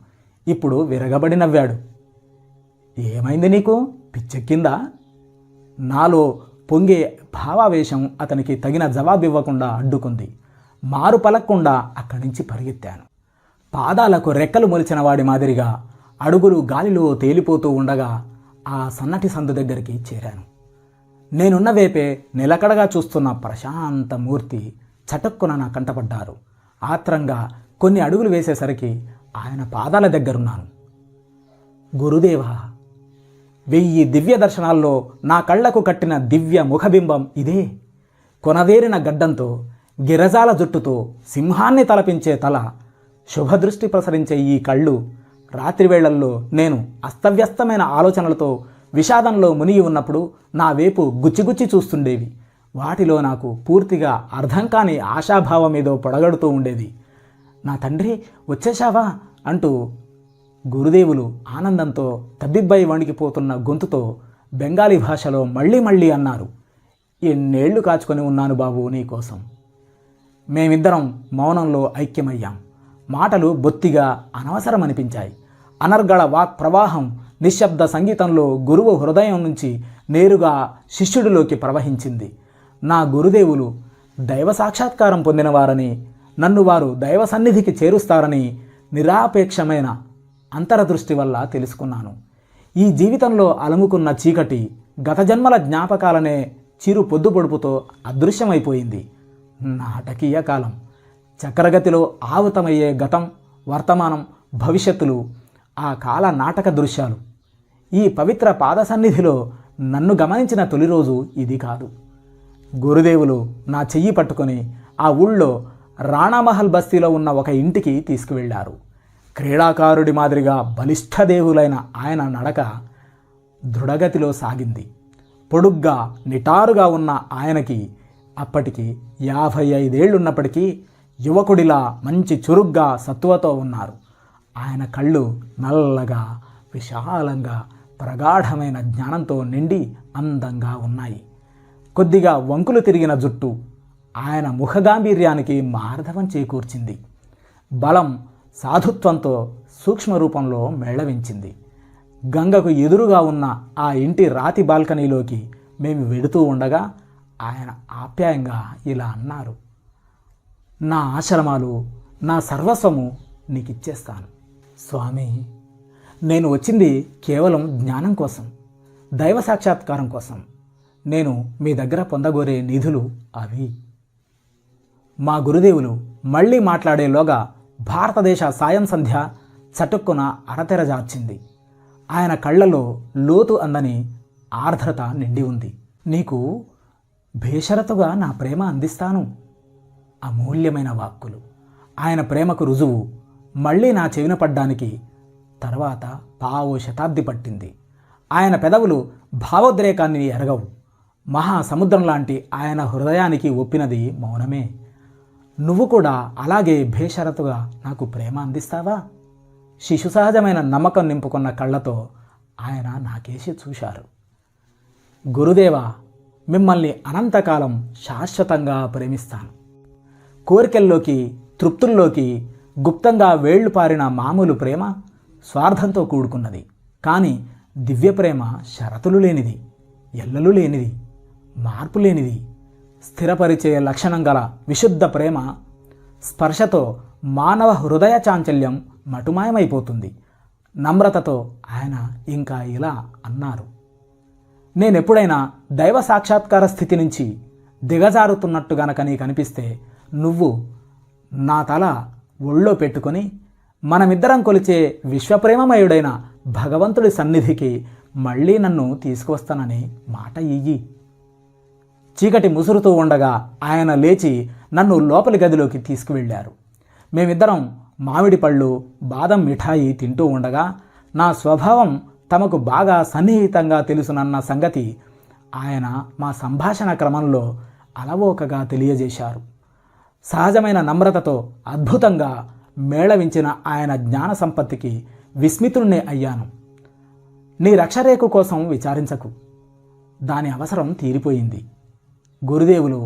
S1: ఇప్పుడు విరగబడి నవ్వాడు. ఏమైంది నీకు, పిచ్చెక్కిందా? నాలో పొంగే భావావేశం అతనికి తగిన జవాబివ్వకుండా అడ్డుకుంది. మారు పలక్కుండా అక్కడి నుంచి పరిగెత్తాను. పాదాలకు రెక్కలు మొలిచిన వాడి మాదిరిగా అడుగులు గాలిలో తేలిపోతూ ఉండగా ఆ సన్నటి సందు దగ్గరికి చేరాను. నేనున్న వైపే నిలకడగా చూస్తున్న ప్రశాంత మూర్తి చటుక్కున నా కంటపడ్డారు. ఆత్రంగా కొన్ని అడుగులు వేసేసరికి ఆయన పాదాల దగ్గరున్నాను. గురుదేవా, 1000 దివ్య దర్శనాల్లో నా కళ్లకు కట్టిన దివ్య ముఖబింబం ఇదే. కొనదేరిన గడ్డంతో, గిరజాల జుట్టుతో, సింహాన్ని తలపించే తల, శుభదృష్టి ప్రసరించే ఈ కళ్ళు రాత్రివేళల్లో నేను అస్తవ్యస్తమైన ఆలోచనలతో విషాదంలో మునిగి ఉన్నప్పుడు నా వైపు గుచ్చిగుచ్చి చూస్తుండేవి. వాటిలో నాకు పూర్తిగా అర్థం కాని ఆశాభావం ఏదో పొడగడుతూ ఉండేది. నా తండ్రి వచ్చేశావా అంటూ గురుదేవులు ఆనందంతో తబ్బిబ్బై వణికిపోతున్న గొంతుతో బెంగాలీ భాషలో మళ్ళీ మళ్ళీ అన్నారు. ఎన్నేళ్లు కాచుకొని ఉన్నాను బాబు నీకోసం. మేమిద్దరం మౌనంలో ఐక్యమయ్యాం. మాటలు బొత్తిగా అనవసరమనిపించాయి. అనర్గళ వాక్ ప్రవాహం నిశ్శబ్ద సంగీతంలో గురువు హృదయం నుంచి నేరుగా శిష్యుడిలోకి ప్రవహించింది. నా గురుదేవులు దైవ సాక్షాత్కారం పొందినవారని, నన్ను వారు దైవ సన్నిధికి చేరుస్తారని నిరాపేక్షమైన అంతరదృష్టి వల్ల తెలుసుకున్నాను. ఈ జీవితంలో అలుముకున్న చీకటి గత జన్మల జ్ఞాపకాలనే చిరు పొద్దుపొడుపుతో అదృశ్యమైపోయింది. నాటకీయ కాలం చక్రగతిలో ఆవృతమయ్యే గతం, వర్తమానం, భవిష్యత్తులు ఆ కాల నాటక దృశ్యాలు. ఈ పవిత్ర పాద సన్నిధిలో నన్ను గమనించిన తొలి రోజు ఇది కాదు. గురుదేవులు నా చెయ్యి పట్టుకొని ఆ ఊళ్ళో రాణామహల్ బస్తీలో ఉన్న ఒక ఇంటికి తీసుకువెళ్లారు. క్రీడాకారుడి మాదిరిగా బలిష్ఠదేవులైన ఆయన నడక దృఢగతిలో సాగింది. పొడుగ్గా నిటారుగా ఉన్న ఆయనకి అప్పటికి 55 ఏళ్లున్నప్పటికీ యువకుడిలా మంచి చురుగ్గా సత్తువతో ఉన్నారు. ఆయన కళ్ళు నల్లగా, విశాలంగా, ప్రగాఢమైన జ్ఞానంతో నిండి అందంగా ఉన్నాయి. కొద్దిగా వంకులు తిరిగిన జుట్టు ఆయన ముఖగాంభీర్యానికి మార్ధవం చేకూర్చింది. బలం సాధుత్వంతో సూక్ష్మరూపంలో మేళవించింది. గంగకు ఎదురుగా ఉన్న ఆ ఇంటి రాతి బాల్కనీలోకి మేము వెడుతూ ఉండగా ఆయన ఆప్యాయంగా ఇలా అన్నారు: నా ఆశ్రమాలు, నా సర్వస్వము నీకిచ్చేస్తాను. స్వామి, నేను వచ్చింది కేవలం జ్ఞానం కోసం, దైవ సాక్షాత్కారం కోసం. నేను మీ దగ్గర పొందగోరే నిధులు అవి. మా గురుదేవులు మళ్ళీ మాట్లాడేలోగా భారతదేశ సాయం సంధ్య చటుక్కున అరతెరజార్చింది. ఆయన కళ్ళలో లోతు అందని ఆర్ద్రత నిండి ఉంది. నీకు బేషరతుగా నా ప్రేమ అందిస్తాను. అమూల్యమైన వాక్కులు. ఆయన ప్రేమకు రుజువు మళ్ళీ నా చెవిన పడ్డానికి తర్వాత పావు శతాబ్ది పట్టింది. ఆయన పెదవులు భావోద్రేకాన్ని ఎరగవు. మహాసముద్రం లాంటి ఆయన హృదయానికి ఒప్పినది మౌనమే. నువ్వు కూడా అలాగే బేషరతుగా నాకు ప్రేమ అందిస్తావా? శిశు సహజమైన నమ్మకం నింపుకున్న కళ్ళతో ఆయన నాకేసి చూశారు. గురుదేవా, మిమ్మల్ని అనంతకాలం శాశ్వతంగా ప్రేమిస్తాను. కోరికల్లోకి, తృప్తుల్లోకి గుప్తంగా వేళ్లు పారిన మామూలు ప్రేమ స్వార్థంతో కూడుకున్నది. కానీ దివ్య ప్రేమ షరతులు లేనిది, ఎల్లలు లేనిది, మార్పు లేనిది. స్థిరపరిచే లక్షణం గల విశుద్ధ ప్రేమ స్పర్శతో మానవ హృదయ చాంచల్యం మటుమాయమైపోతుంది. నమ్రతతో ఆయన ఇంకా ఇలా అన్నారు: నేనెప్పుడైనా దైవ సాక్షాత్కార స్థితి నుంచి దిగజారుతున్నట్టు గనక నీకు అనిపిస్తే నువ్వు నా తల ఒళ్ళో పెట్టుకొని మనమిద్దరం కొలిచే విశ్వప్రేమమయుడైన భగవంతుడి సన్నిధికి మళ్ళీ నన్ను తీసుకువస్తానని మాట ఇయ్యి. చీకటి ముసురుతూ ఉండగా ఆయన లేచి నన్ను లోపలి గదిలోకి తీసుకువెళ్ళారు. మేమిద్దరం మామిడి పళ్ళు, బాదం మిఠాయి తింటూ ఉండగా నా స్వభావం తమకు బాగా సన్నిహితంగా తెలుసునన్న సంగతి ఆయన మా సంభాషణ క్రమంలో అలవోకగా తెలియజేశారు. సహజమైన నమ్రతతో అద్భుతంగా మేళవించిన ఆయన జ్ఞాన సంపత్తికి విస్మితుణ్ణి అయ్యాను. నీ రక్షరేఖ కోసం విచారించకు, దాని అవసరం తీరిపోయింది. గురుదేవులు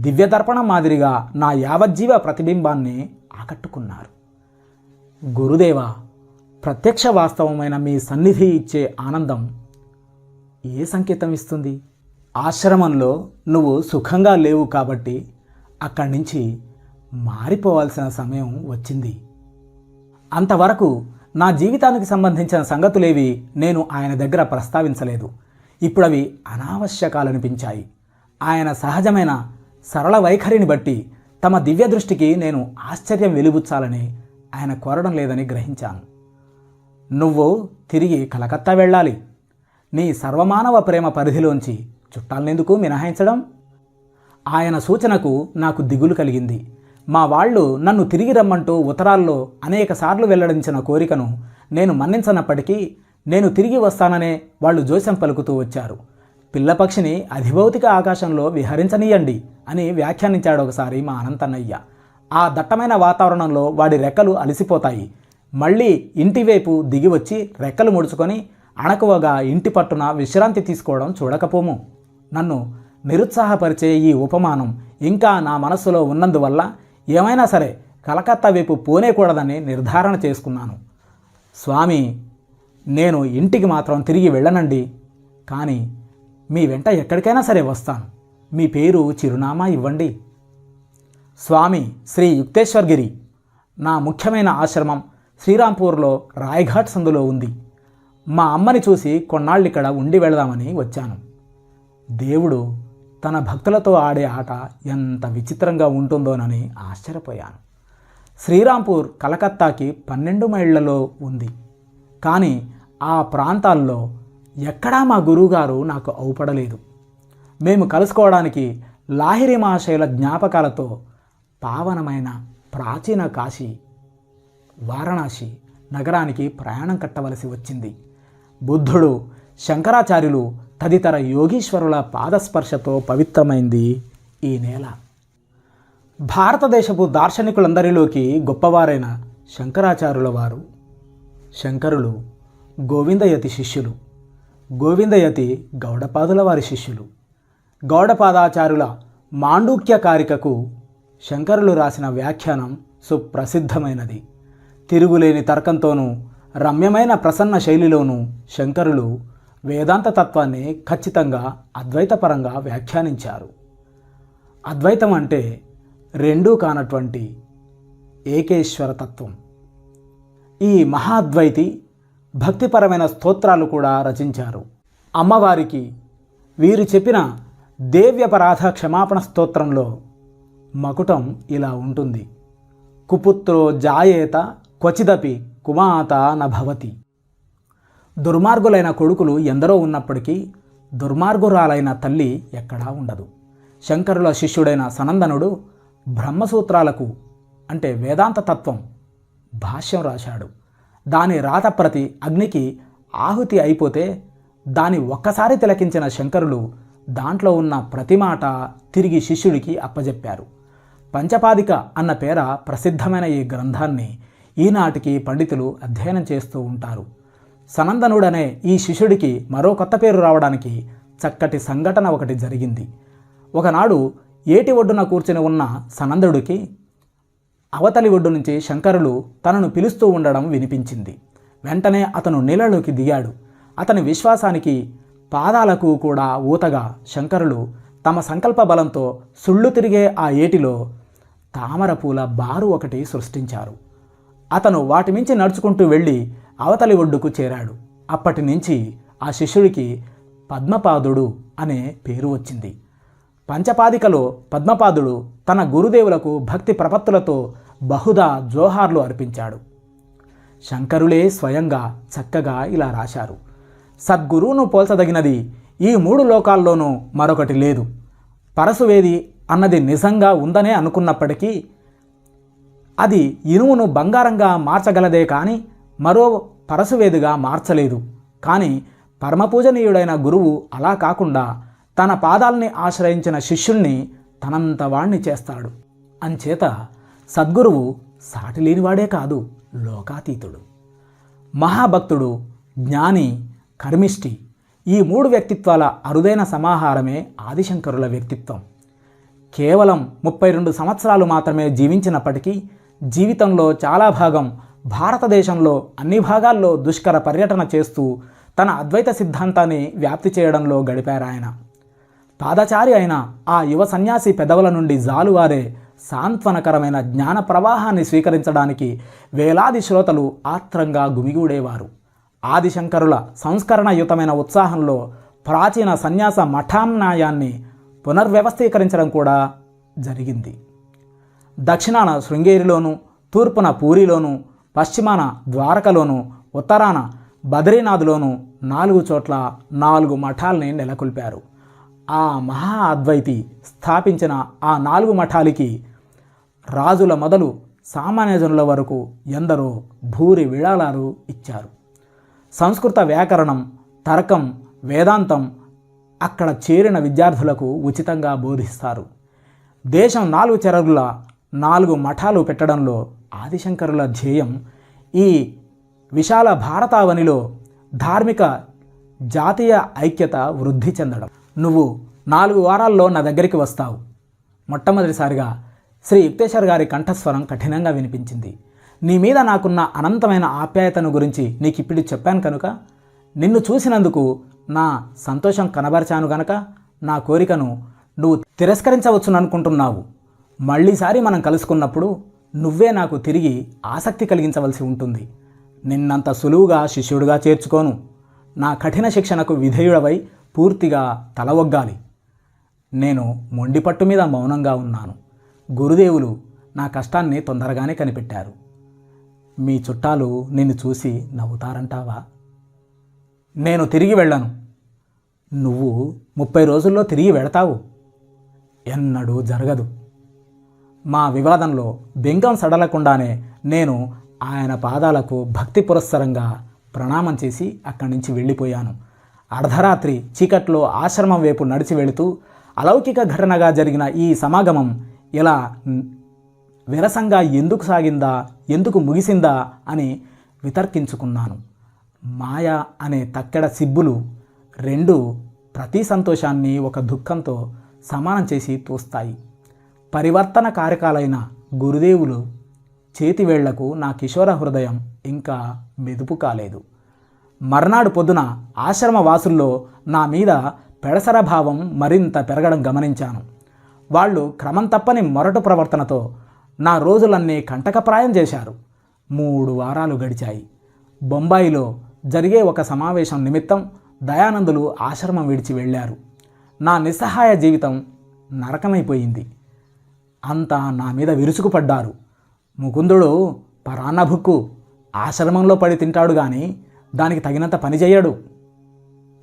S1: దివ్యదర్పణం మాదిరిగా నా యావజ్జీవ ప్రతిబింబాన్ని ఆకట్టుకున్నారు. గురుదేవా, ప్రత్యక్ష వాస్తవమైన మీ సన్నిధి ఇచ్చే ఆనందం ఏ సంకేతం ఇస్తుంది? ఆశ్రమంలో నువ్వు సుఖంగా లేవు కాబట్టి అక్కడి నుంచి మారిపోవాల్సిన సమయం వచ్చింది. అంతవరకు నా జీవితానికి సంబంధించిన సంగతులేవి నేను ఆయన దగ్గర ప్రస్తావించలేదు. ఇప్పుడవి అనావశ్యకాలనిపించాయి. ఆయన సహజమైన సరళ వైఖరిని బట్టి తమ దివ్య దృష్టికి నేను ఆశ్చర్యం వెలిబుచ్చాలని ఆయన కోరడం లేదని గ్రహించాను. నువ్వు తిరిగి కలకత్తా వెళ్ళాలి. నీ సర్వమానవ ప్రేమ పరిధిలోంచి చుట్టాలనెందుకు మినహాయించడం? ఆయన సూచనకు నాకు దిగులు కలిగింది. మా వాళ్ళు నన్ను తిరిగి రమ్మంటూ ఉత్తరాల్లో అనేకసార్లు వెల్లడించిన కోరికను నేను మన్నించనప్పటికీ నేను తిరిగి వస్తాననే వాళ్ళు జోస్యం పలుకుతూ వచ్చారు. పిల్లపక్షిని అధిభౌతిక ఆకాశంలో విహరించనీయండి అని వ్యాఖ్యానించాడు ఒకసారి మా అనంతన్నయ్య. ఆ దట్టమైన వాతావరణంలో వాడి రెక్కలు అలసిపోతాయి. మళ్ళీ ఇంటివైపు దిగివచ్చి రెక్కలు ముడుచుకొని అణకువగా ఇంటి పట్టున విశ్రాంతి తీసుకోవడం చూడకపోము. నన్ను నిరుత్సాహపరిచే ఈ ఉపమానం ఇంకా నా మనస్సులో ఉన్నందువల్ల ఏమైనా సరే కలకత్తా వైపు పోనేకూడదని నిర్ధారణ చేసుకున్నాను. స్వామి, నేను ఇంటికి మాత్రం తిరిగి వెళ్ళనండి. కానీ మీ వెంట ఎక్కడికైనా సరే వస్తాను. మీ పేరు, చిరునామా ఇవ్వండి. స్వామి శ్రీ యుక్తేశ్వర్గిరి. నా ముఖ్యమైన ఆశ్రమం శ్రీరాంపూర్లో రాయ్ఘాట్ సందులో ఉంది. మా అమ్మని చూసి కొన్నాళ్ళిక్కడ ఉండి వెళదామని వచ్చాను. దేవుడు తన భక్తులతో ఆడే ఆట ఎంత విచిత్రంగా ఉంటుందోనని ఆశ్చర్యపోయాను. శ్రీరాంపూర్ కలకత్తాకి 12 మైళ్ళలో ఉంది. కానీ ఆ ప్రాంతాల్లో ఎక్కడా మా గురువుగారు నాకు అవుపడలేదు. మేము కలుసుకోవడానికి లాహిరి మహాశయుల జ్ఞాపకాలతో పావనమైన ప్రాచీన కాశీ, వారణాసి నగరానికి ప్రయాణం కట్టవలసి వచ్చింది. బుద్ధుడు, శంకరాచార్యులు తదితర యోగీశ్వరుల పాదస్పర్శతో పవిత్రమైంది ఈ నేల. భారతదేశపు దార్శనికులందరిలోకి గొప్పవారైన శంకరాచార్యుల వారు, శంకరులు గోవిందయతి శిష్యులు. గోవిందయతి గౌడపాదుల వారి శిష్యులు. గౌడపాదాచార్యుల మాండూక్య కారికకు శంకరులు రాసిన వ్యాఖ్యానం సుప్రసిద్ధమైనది. తిరుగులేని తర్కంతోనూ రమ్యమైన ప్రసన్న శైలిలోనూ శంకరులు వేదాంత తత్వాన్ని ఖచ్చితంగా అద్వైతపరంగా వ్యాఖ్యానించారు. అద్వైతం అంటే రెండూ కానటువంటి ఏకేశ్వర తత్వం. ఈ మహాద్వైతి భక్తిపరమైన స్తోత్రాలు కూడా రచించారు. అమ్మవారికి వీరు చెప్పిన దేవ్యపరాధ క్షమాపణ స్తోత్రంలో మకుటం ఇలా ఉంటుంది: కుపుత్రో జాయేత క్వచిదపి కుమాత నభవతి. దుర్మార్గులైన కొడుకులు ఎందరో ఉన్నప్పటికీ దుర్మార్గురాలైన తల్లి ఎక్కడా ఉండదు. శంకరుల శిష్యుడైన సనందనుడు బ్రహ్మసూత్రాలకు అంటే వేదాంత తత్వం భాష్యం రాశాడు. దాని రాతప్రతి అగ్నికి ఆహుతి అయిపోతే దాని ఒక్కసారి తిలకించిన శంకరులు దాంట్లో ఉన్న ప్రతి మాట తిరిగి శిష్యుడికి అప్పజెప్పారు. పంచపాదిక అన్న పేర ప్రసిద్ధమైన ఈ గ్రంథాన్ని ఈనాటికి పండితులు అధ్యయనం చేస్తూ ఉంటారు. సనందనుడనే ఈ శిష్యుడికి మరో కొత్త పేరు రావడానికి చక్కటి సంఘటన ఒకటి జరిగింది. ఒకనాడు ఏటి ఒడ్డున కూర్చుని ఉన్న సనందుడికి అవతలి ఒడ్డు నుంచి శంకరులు తనను పిలుస్తూ ఉండడం వినిపించింది. వెంటనే అతను నీళ్ళలోకి దిగాడు. అతని విశ్వాసానికి పాదాలకు కూడా ఊతగా శంకరులు తమ సంకల్ప బలంతో సుళ్ళు తిరిగే ఆ ఏటిలో తామరపూల బారు ఒకటి సృష్టించారు. అతను వాటి మించి నడుచుకుంటూ వెళ్ళి అవతలి ఒడ్డుకు చేరాడు. అప్పటి నుంచి ఆ శిష్యుడికి పద్మపాదుడు అనే పేరు వచ్చింది. పంచపాదికలో పద్మపాదుడు తన గురుదేవులకు భక్తి ప్రపత్తులతో బహుదా జోహార్లు అర్పించాడు. శంకరులే స్వయంగా చక్కగా ఇలా రాశారు: సద్గురువును పోల్చదగినది ఈ 3 లోకాల్లోనూ మరొకటి లేదు. పరశువేది అన్నది నిజంగా ఉందనే అనుకున్నప్పటికీ అది ఇనుమును బంగారంగా మార్చగలదే కానీ మరో పరశువేదిగా మార్చలేదు. కానీ పరమపూజనీయుడైన గురువు అలా కాకుండా తన పాదాల్ని ఆశ్రయించిన శిష్యుణ్ణి తనంత వాణ్ణి చేస్తాడు. అంచేత సద్గురువు సాటిలేనివాడే కాదు, లోకాతీతుడు. మహాభక్తుడు, జ్ఞాని, కర్మిష్టి ఈ 3 వ్యక్తిత్వాల అరుదైన సమాహారమే ఆదిశంకరుల వ్యక్తిత్వం. కేవలం 32 సంవత్సరాలు మాత్రమే జీవించినప్పటికీ జీవితంలో చాలా భాగం భారతదేశంలో అన్ని భాగాల్లో దుష్కర పర్యటన చేస్తూ తన అద్వైత సిద్ధాంతాన్ని వ్యాప్తి చేయడంలో గడిపారాయన. పాదచారి అయిన ఆ యువ సన్యాసి పెదవుల నుండి జాలువారే సాంత్వనకరమైన జ్ఞాన ప్రవాహాన్ని స్వీకరించడానికి వేలాది శ్రోతలు ఆత్రంగా గుమిగూడేవారు. ఆదిశంకరుల సంస్కరణయుతమైన ఉత్సాహంలో ప్రాచీన సన్యాస మఠాన్యాయాన్ని పునర్వ్యవస్థీకరించడం కూడా జరిగింది. దక్షిణాన శృంగేరిలోను, తూర్పున పూరిలోను, పశ్చిమాన ద్వారకలోను, ఉత్తరాన బద్రీనాథ్లోను 4 చోట్ల 4 మఠాల్ని నెలకొల్పారు. ఆ మహా అద్వైతి స్థాపించిన ఆ 4 మఠాలకి రాజుల మొదలు సామాన్యజనుల వరకు ఎందరో భూరి విరాళాలు ఇచ్చారు. సంస్కృత వ్యాకరణం, తర్కం, వేదాంతం అక్కడ చేరిన విద్యార్థులకు ఉచితంగా బోధిస్తారు. దేశం 4 చెరగుల 4 మఠాలు పెట్టడంలో ఆదిశంకరుల ధ్యేయం ఈ విశాల భారతావనిలో ధార్మిక జాతీయ ఐక్యత వృద్ధి చెందడం. నువ్వు 4 వారాల్లో నా దగ్గరికి వస్తావు. మొట్టమొదటిసారిగా శ్రీ యుక్తేశ్వర్ గారి కంఠస్వరం కఠినంగా వినిపించింది. నీ మీద నాకున్న అనంతమైన ఆప్యాయతను గురించి నీకు ఇప్పుడు చెప్పాను కనుక నిన్ను చూసినందుకు నా సంతోషం కనబరిచాను గనక నా కోరికను నువ్వు తిరస్కరించవచ్చుననుకుంటున్నావు. మళ్ళీసారి మనం కలుసుకున్నప్పుడు నువ్వే నాకు తిరిగి ఆసక్తి కలిగించవలసి ఉంటుంది. నిన్నంత సులువుగా శిష్యుడిగా చేర్చుకోను. నా కఠిన శిక్షణకు విధేయుడవై పూర్తిగా తలవొగ్గాలి. నేను మొండిపట్టు మీద మౌనంగా ఉన్నాను. గురుదేవులు నా కష్టాన్ని తొందరగానే కనిపెట్టారు. మీ చుట్టాలు నిన్ను చూసి నవ్వుతారంటావా? నేను తిరిగి వెళ్ళను. నువ్వు 30 రోజుల్లో తిరిగి వెళతావు. ఎన్నడూ జరగదు. మా వివాదంలో బెంగం సడలకుండానే నేను ఆయన పాదాలకు భక్తి పురస్సరంగా ప్రణామం చేసి అక్కడి నుంచి వెళ్ళిపోయాను. అర్ధరాత్రి చీకట్లో ఆశ్రమం వైపు నడిచి వెళుతూ అలౌకిక ఘటనగా జరిగిన ఈ సమాగమం ఇలా విరసంగా ఎందుకు సాగిందా, ఎందుకు ముగిసిందా అని వితర్కించుకున్నాను. మాయ అనే తక్కెడ సిబ్బులు రెండు ప్రతి సంతోషాన్ని ఒక దుఃఖంతో సమానం చేసి తోస్తాయి. పరివర్తన కారకాలైన గురుదేవులు చేతివేళ్లకు నా కిషోర హృదయం ఇంకా మెదుపు కాలేదు. మర్నాడు పొద్దున ఆశ్రమ వాసుల్లో నా మీద పెడసర భావం మరింత పెరగడం గమనించాను. వాళ్ళు క్రమం తప్పని మొరటు ప్రవర్తనతో నా రోజులన్నీ కంటకప్రాయం చేశారు. 3 వారాలు గడిచాయి. బొంబాయిలో జరిగే ఒక సమావేశం నిమిత్తం దయానందులు ఆశ్రమం విడిచి వెళ్ళారు. నా నిస్సహాయ జీవితం నరకమైపోయింది. అంతా నా మీద విరుచుకుపడ్డారు. ముకుందుడు పరాన్నభుక్కు ఆశ్రమంలో పడి తింటాడు కానీ దానికి తగినంత పని చేయడు.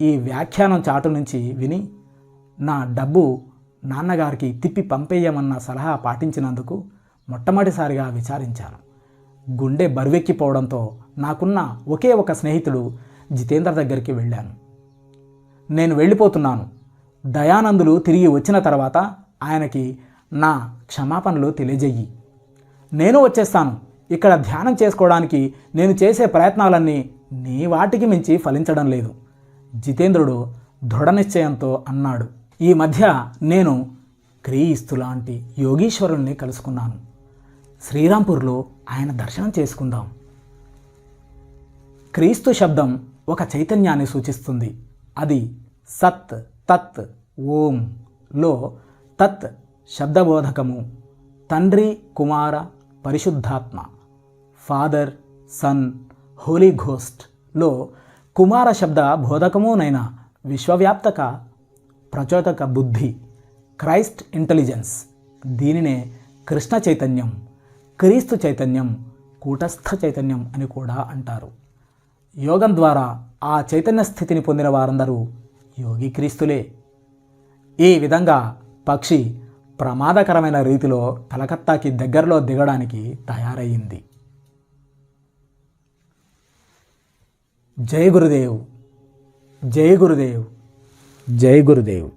S1: ఈ వ్యాఖ్యానం చాటు నుంచి విని నా డబ్బు నాన్నగారికి తిప్పి పంపేయమన్న సలహా పాటించినందుకు మొట్టమొదటిసారిగా విచారించాను. గుండె బరువెక్కిపోవడంతో నాకున్న ఒకే ఒక స్నేహితుడు జితేంద్ర దగ్గరికి వెళ్ళాను. నేను వెళ్ళిపోతున్నాను. దయానందులు తిరిగి వచ్చిన తర్వాత ఆయనకి నా క్షమాపణలు తెలియజేయి. నేను వచ్చేస్తాను. ఇక్కడ ధ్యానం చేసుకోవడానికి నేను చేసే ప్రయత్నాలన్నీ నీ వాటికి మించి ఫలించడం లేదు, జితేంద్రుడు దృఢ నిశ్చయంతో అన్నాడు. ఈ మధ్య నేను క్రీస్తు లాంటి యోగీశ్వరుణ్ణి కలుసుకున్నాను. శ్రీరాంపూర్లో ఆయన దర్శనం చేసుకుందాం. క్రీస్తు శబ్దం ఒక చైతన్యాన్ని సూచిస్తుంది. అది సత్, తత్, ఓంలో తత్ శబ్దబోధకము. తండ్రి, కుమార, పరిశుద్ధాత్మ, ఫాదర్, సన్, హోలీ ఘోస్ట్లో కుమార శబ్ద బోధకమునైన విశ్వవ్యాప్తక ప్రచోదక బుద్ధి, క్రైస్ట్ ఇంటెలిజెన్స్. దీనినే కృష్ణ చైతన్యం, క్రీస్తు చైతన్యం, కూటస్థ చైతన్యం అని కూడా అంటారు. యోగం ద్వారా ఆ చైతన్య స్థితిని పొందిన వారందరూ యోగి క్రీస్తులే. ఈ విధంగా పక్షి ప్రమాదకరమైన రీతిలో కలకత్తాకి దగ్గరలో దిగడానికి తయారయ్యింది. జై గురుదేవ్, జై గురుదేవ్, జై గురుదేవ్.